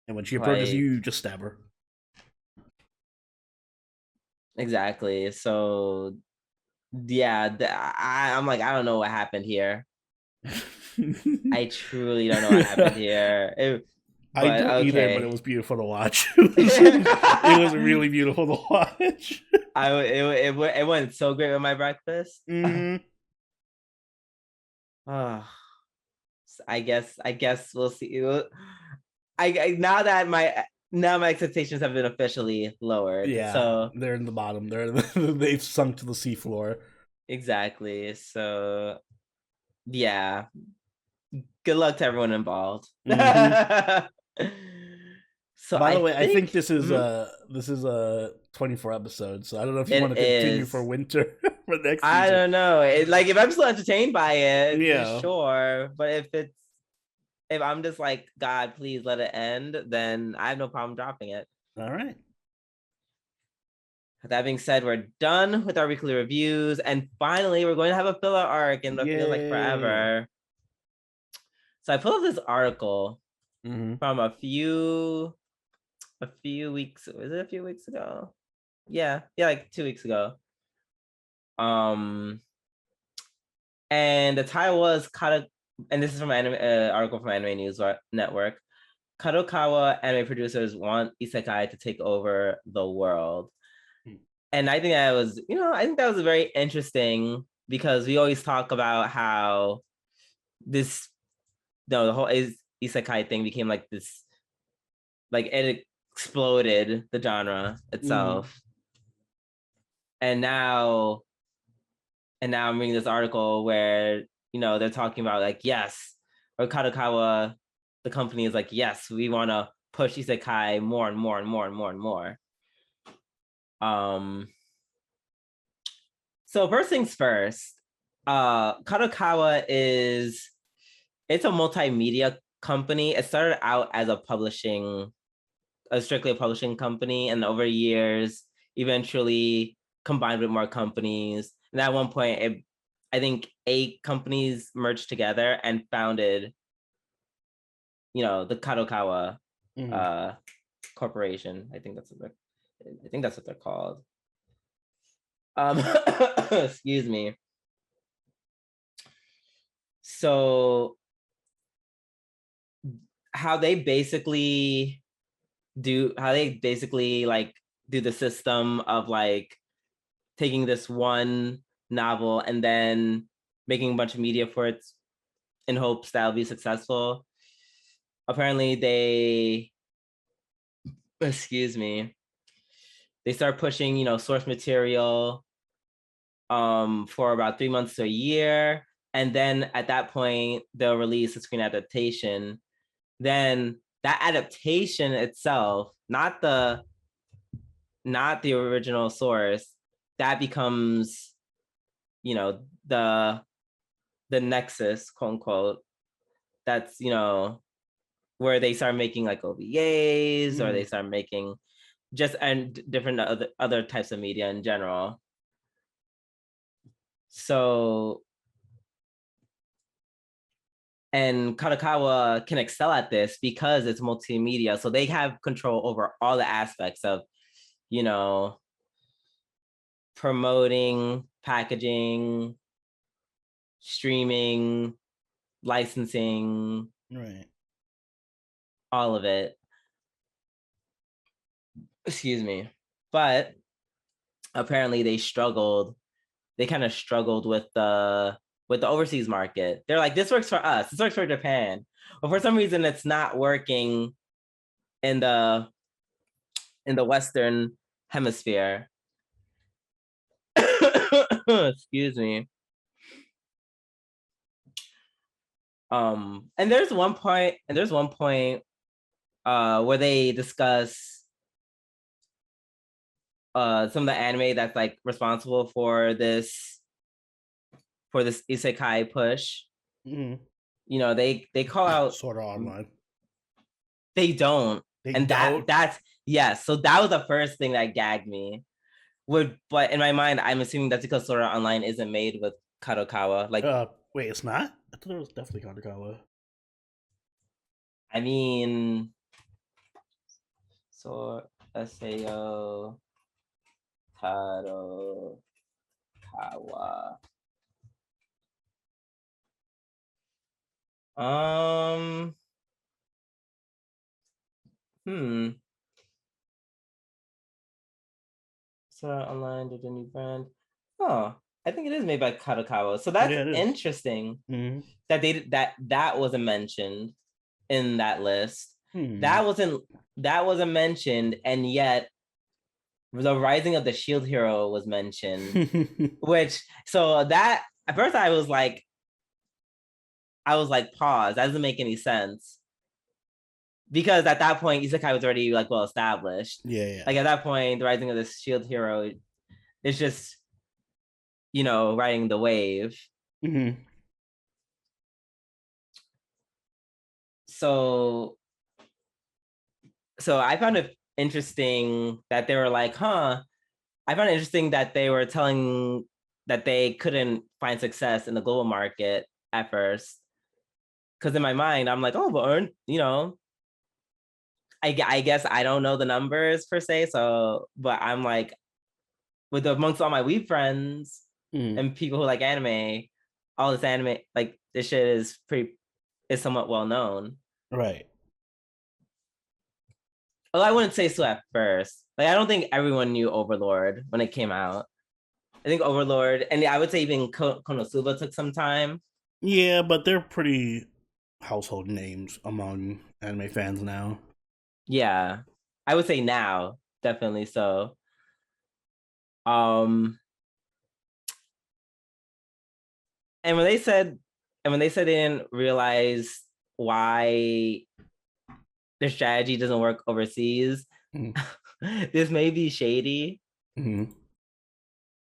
And when she approaches you, just stab her. Exactly. So yeah, I'm like, I don't know what happened here. I truly don't know what happened here. I don't okay. either, but it was beautiful to watch. It was really beautiful to watch. It went so great with my breakfast. Oh, I guess we'll see. I now my expectations have been officially lowered. Yeah, so they're in the bottom. They've sunk to the seafloor. Exactly. So yeah, good luck to everyone involved. So by the way, I think this is mm-hmm. a 24 episodes, so I don't know if you want to It continue is. for winter for next I season. don't know. Like if I'm still entertained by it, Yeah, sure. But if I'm just like, God, please let it end, then I have no problem dropping it. All right. That being said, we're done with our weekly reviews, and finally, we're going to have a filler arc, and it feels like forever. So I pulled up this article from a few weeks. Was it a few weeks ago? Yeah, like 2 weeks ago. And the title was and this is from an article from Anime News Network. Kadokawa anime producers want isekai to take over the world. And I think that was very interesting because we always talk about how this, the whole isekai thing became like this, like it exploded the genre itself. And now I'm reading this article where they're talking about like, yes, or Kadokawa, the company is like, yes, we want to push isekai more and more and more and more and more. So first things first, Kadokawa it's a multimedia company. It started out as strictly a publishing company, and over years, eventually combined with more companies. And at one point, I think 8 companies merged together and founded, the Kadokawa Corporation. I think that's what they're called. Excuse me. So how they basically like do the system of like taking this one novel and then making a bunch of media for it in hopes that it'll be successful. Apparently excuse me, they start pushing, source material for about 3 months to a year. And then at that point, they'll release a screen adaptation. Then that adaptation itself, not the original source, that becomes, the nexus, quote unquote. That's, where they start making like OVAs, or they start making just and different other types of media in general. So, and Kadokawa can excel at this because it's multimedia. So they have control over all the aspects of, promoting, packaging, streaming, licensing, right, all of it. Excuse me. But apparently they kind of struggled with the overseas market. They're like, this works for us, this works for Japan, but for some reason it's not working in the Western hemisphere. Excuse me. And there's one point where they discuss some of the anime that's like responsible for this isekai push. Mm-hmm. You know, they call out. Sort of online. They don't, They and don't. that's yes. So that was the first thing that gagged me. But in my mind, I'm assuming that's because Sword Art Online isn't made with Kadokawa. Like, Wait, it's not. I thought it was definitely Kadokawa. I mean, so Aseo Kadokawa. Um, hmm. Sword Art Online did a new brand. Oh, I think it is made by Kadokawa. So that's Yeah, it is. interesting Mm-hmm. that wasn't mentioned in that list. Hmm. That wasn't mentioned, and yet the Rising of the Shield Hero was mentioned. Which so that at first I was like, pause. That doesn't make any sense because at that point Isekai was already like well established. Yeah, yeah. Like at that point, the Rising of the Shield Hero is just riding the wave. Mm-hmm. So I found it interesting that they were like, huh. I found it interesting that they were telling that they couldn't find success in the global market at first. Because in my mind, I'm like, oh, but I guess I don't know the numbers per se. So, but I'm like, amongst all my weeb friends Mm-hmm. and people who like anime, all this anime, like this shit is somewhat well known. Right. Well, I wouldn't say so at first. Like, I don't think everyone knew Overlord when it came out. I think Overlord, and I would say even Konosuba took some time. Yeah, but they're pretty household names among anime fans now. Yeah, I would say now, definitely so. Um, and when they said they didn't realize why their strategy doesn't work overseas, Mm-hmm. this may be shady. Mm-hmm.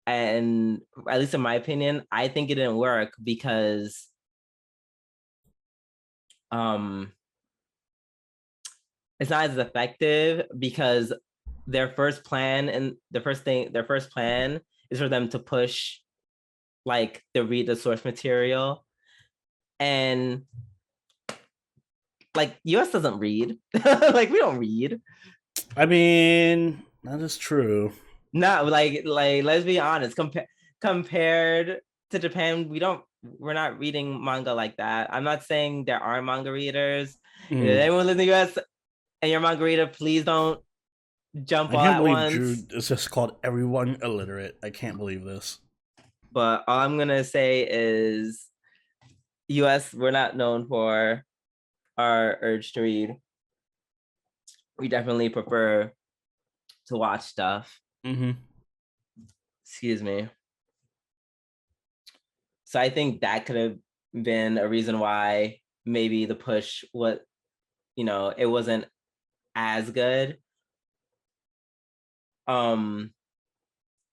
And at least in my opinion, I think it didn't work because um it's not as effective because their first plan is for them to push like the source material, and like US doesn't read. Like we don't read. I mean, that is true. No, like let's be honest. Compared to Japan, we're not reading manga like that. I'm not saying there are manga readers. If Mm. anyone lives in the US and you're a manga reader, please don't jump I all can't at believe Drew once. is just called everyone illiterate. I can't believe this. But all I'm gonna say is US, we're not known for our urge to read. We definitely prefer to watch stuff. Mm-hmm. Excuse me. So I think that could have been a reason why maybe the push it wasn't as good. Um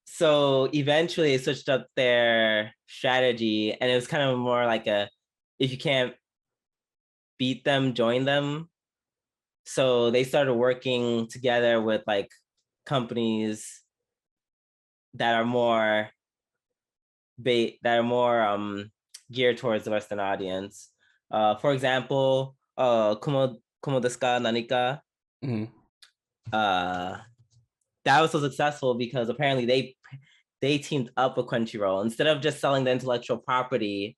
so eventually they switched up their strategy and it was kind of more like a if you can't beat them, join them. So they started working together with like companies that are more geared towards the Western audience. For example, Kumo desu ka nanika. Mm-hmm. Uh, that was so successful because apparently they teamed up with Crunchyroll. Instead of just selling the intellectual property,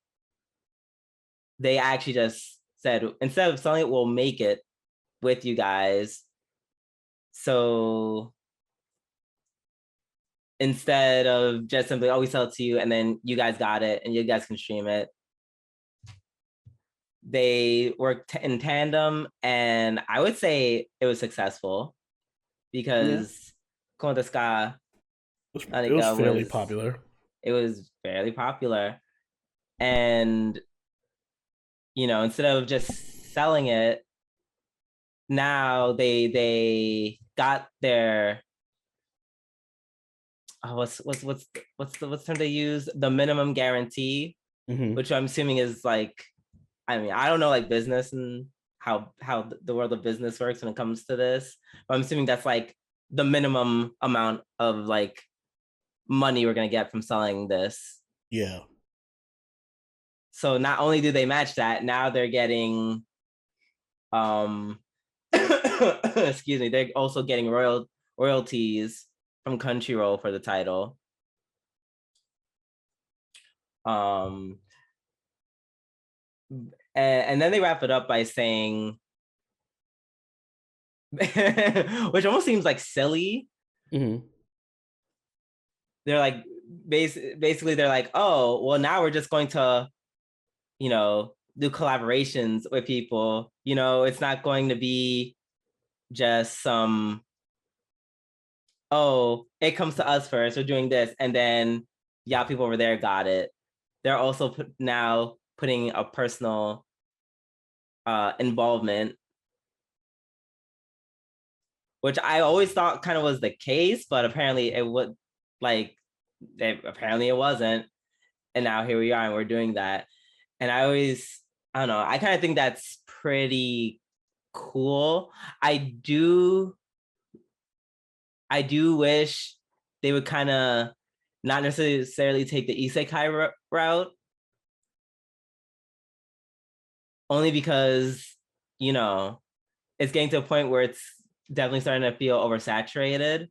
they actually just said instead of selling it, we'll make it with you guys. So instead of just simply, oh, we sell it to you and then you guys got it and you guys can stream it, they worked in tandem, and I would say it was successful Yeah. because Como de Ska It was Anika fairly popular. it was fairly popular. And instead of just selling it, now they got what's the term they use? The minimum guarantee, which I'm assuming is like, I mean, I don't know like business and how the world of business works when it comes to this, but I'm assuming that's like the minimum amount of like money we're gonna get from selling this. Yeah. So not only do they match that, now they're getting excuse me, they're also getting royalties from Crunchyroll for the title. And then they wrap it up by saying, which almost seems like silly. Mm-hmm. They're like, basically, they're like, oh, well, now we're just going to, do collaborations with people. It's not going to be just some, oh, it comes to us first. We're doing this, and then yeah, people over there got it. They're also now putting a personal involvement, which I always thought kind of was the case, but apparently it would apparently it wasn't. And now here we are, and we're doing that. And I don't know, I kind of think that's pretty cool. I do wish they would kind of not necessarily take the isekai route, only because it's getting to a point where it's definitely starting to feel oversaturated.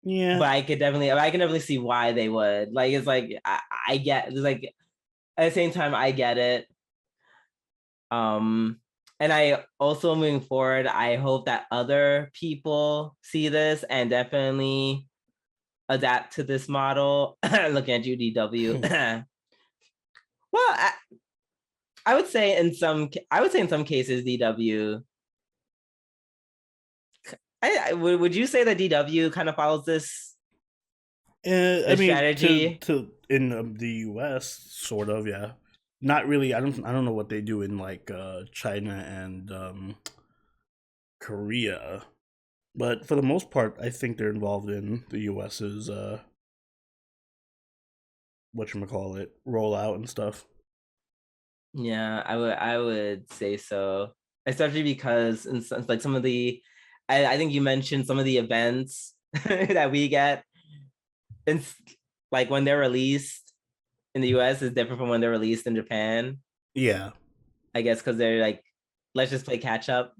Yeah. But I can definitely see why they would. Like, it's like I get, it's like, at the same time I get it. And I also, moving forward, I hope that other people see this and definitely adapt to this model. Looking at you, DW. Well, I would say in some cases, DW. Would you say that DW kind of follows this strategy? To in the U.S., sort of, yeah. Not really. I don't know what they do in like China and Korea, but for the most part, I think they're involved in the U.S.'s whatchamacallit, rollout and stuff. Yeah, I would say so, especially because in like some of the, I think you mentioned some of the events that we get, and like when they're released in the US is different from when they're released in Japan. Yeah, I guess because they're like, let's just play catch up.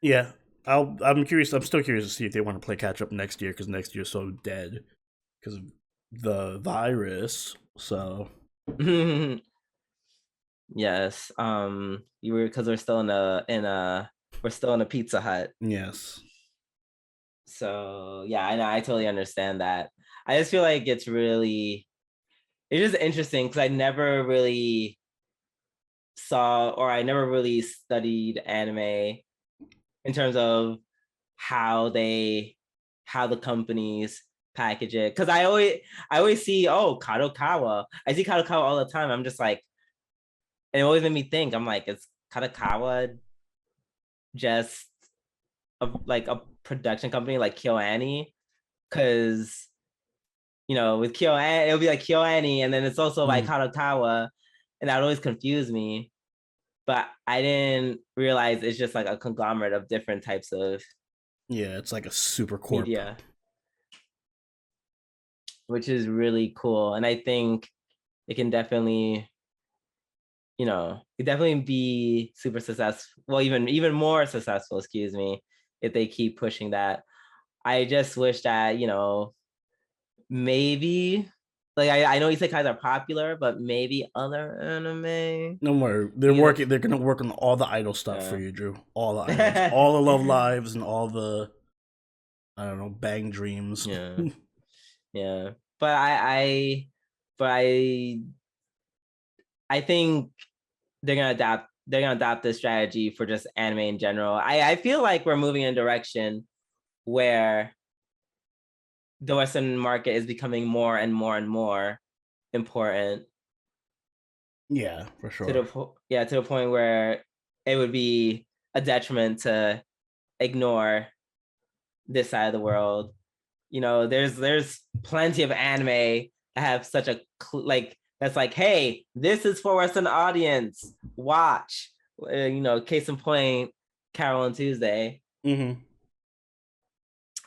yeah. I'm curious. I'm still curious to see if they want to play catch up next year because next year's so dead because of the virus. So Yes. You were, because we're still we're still in a Pizza Hut. yes. So yeah, I totally understand that. I just feel like it's just interesting because I never really saw, or I never really studied anime in terms of how the companies package it. Because I always see, oh, Kadokawa. I see Kadokawa all the time. I'm just like, it always made me think. I'm like, is Kadokawa just like a production company like KyoAni? Because with KyoAni, it'll be like KyoAni, and then it's also like Kadokawa, and that would always confuse me. But I didn't realize it's just like a conglomerate of different types of It's like a super corp. media, which is really cool. And I think it can definitely, be super successful. Well, even more successful, excuse me, if they keep pushing that. I just wish that, maybe, like, I know isekais are popular, but maybe other anime. No more. They're working. They're gonna work on all the idol stuff for you, Drew. All the idols, all the love lives, and all the, I don't know, bang dreams. Yeah, yeah. But I think they're gonna adapt. They're gonna adopt this strategy for just anime in general. I feel like we're moving in a direction where the Western market is becoming more and more and more important. Yeah, for sure. To the point where it would be a detriment to ignore this side of the world. there's plenty of anime that have such a like that's like, hey, this is for Western audience. Watch. Case in point, Carol and Tuesday. Mm-hmm.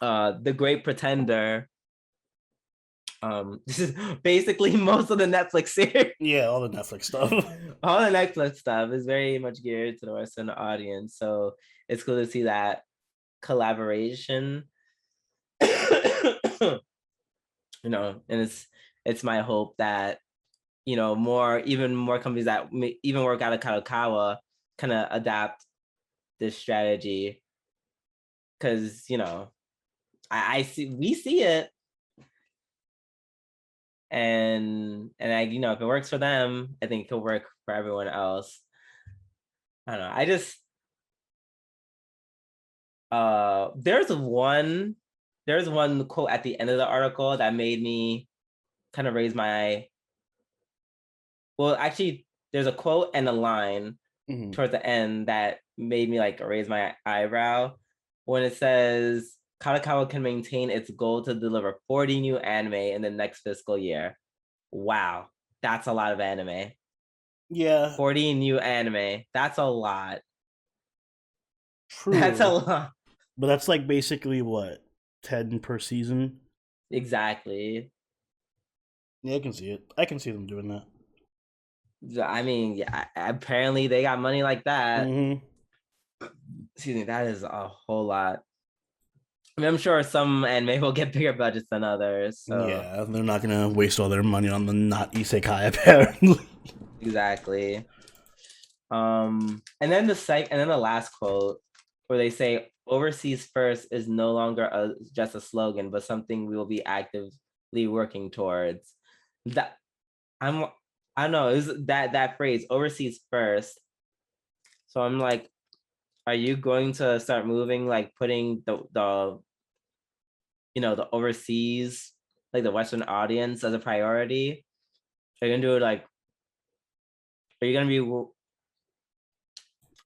The Great Pretender. This is basically most of the Netflix series. Yeah, all the Netflix stuff. All the Netflix stuff is very much geared to the Western audience, so it's cool to see that collaboration. And it's my hope that even more companies that even work out of Kadokawa kind of adapt this strategy, because I see we see it, and if it works for them, I think it will work for everyone else. I don't know. I just there's one quote at the end of the article that made me kind of raise my well, actually, there's a quote and a line towards the end that made me like raise my eyebrow when it says Kadokawa can maintain its goal to deliver 40 new anime in the next fiscal year. Wow, that's a lot of anime. Yeah. 40 new anime. That's a lot. True. That's a lot. But that's like basically what, 10 per season? Exactly. Yeah, I can see it. I can see them doing that. I mean, yeah, apparently they got money like that. Mm-hmm. Excuse me, that is a whole lot. I mean, I'm sure some anime will get bigger budgets than others. So Yeah, they're not gonna waste all their money on the not isekai apparently. exactly. And then the last quote where they say overseas first is no longer just a slogan, but something we will be actively working towards. That I don't know, is that phrase overseas first. So I'm like, are you going to start moving, like putting the overseas, like the Western audience as a priority? Are you gonna do it like? Are you gonna be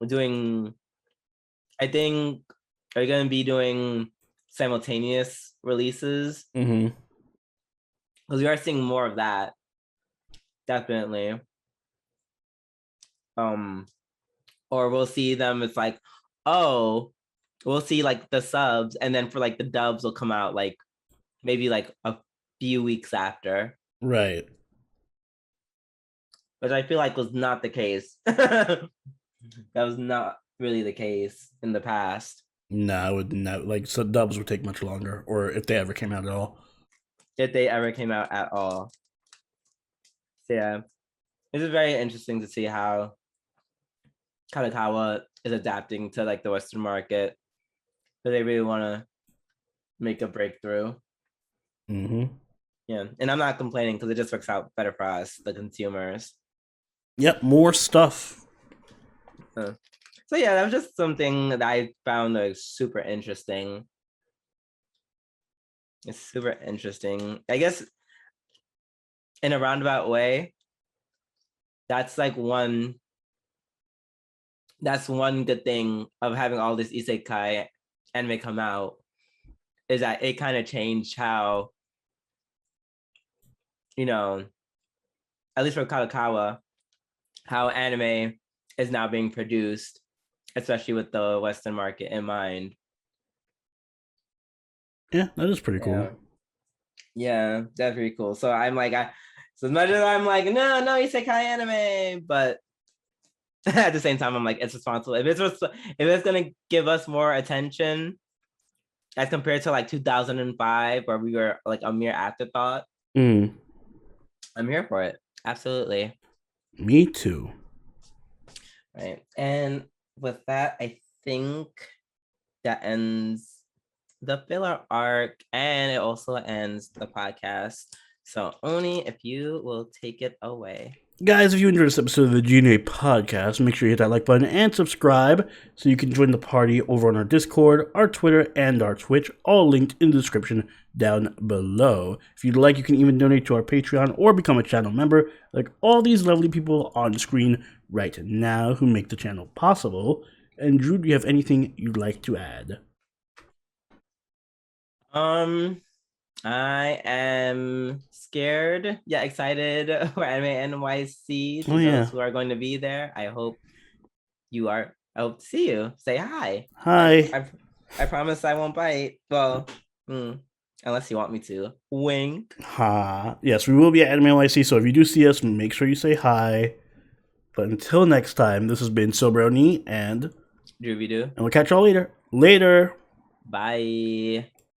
doing? I think. Are you gonna be doing simultaneous releases? Mm-hmm. Because we are seeing more of that, definitely. Or we'll see them. It's like, oh, we'll see like the subs, and then for like the dubs will come out like maybe like a few weeks after. Right. Which I feel like was not the case. That was not really the case in the past. No, it would not. Like, so dubs would take much longer, or if they ever came out at all. If they ever came out at all. So yeah, it's very interesting to see how Kadokawa is adapting to like the Western market. So they really want to make a breakthrough. Mm-hmm. Yeah, and I'm not complaining because it just works out better for us, the consumers. Yep, more stuff. So yeah, that was just something that I found like super interesting. It's super interesting. I guess in a roundabout way, that's one good thing of having all this isekai anime come out, is that it kind of changed how, at least for Kadokawa, how anime is now being produced, especially with the Western market in mind. Yeah, that is pretty cool. Yeah, that's pretty cool. So I'm like, so as much as I'm like, no isekai anime, but at the same time, I'm like, it's responsible. If it's gonna give us more attention as compared to like 2005, where we were like a mere afterthought, I'm here for it. Absolutely. Me too. Right. And with that, I think that ends the filler arc, and it also ends the podcast. So Oni, if you will take it away. Guys, if you enjoyed this episode of the G&A podcast, make sure you hit that like button and subscribe so you can join the party over on our Discord, our Twitter, and our Twitch, all linked in the description down below. If you'd like, you can even donate to our Patreon or become a channel member, like all these lovely people on screen right now who make the channel possible. And Drew, do you have anything you'd like to add? I am scared, yeah, excited for Anime NYC Oh to those yeah. who are going to be there. I hope you are. I hope to see you. Say hi. I Hi. I, I promise I won't bite. Well, unless you want me to. Wink. Ha. Yes, we will be at Anime NYC, so if you do see us, make sure you say hi. But until next time, this has been Sobroni, and Doobie doo. we'll catch y'all later. Later. Bye.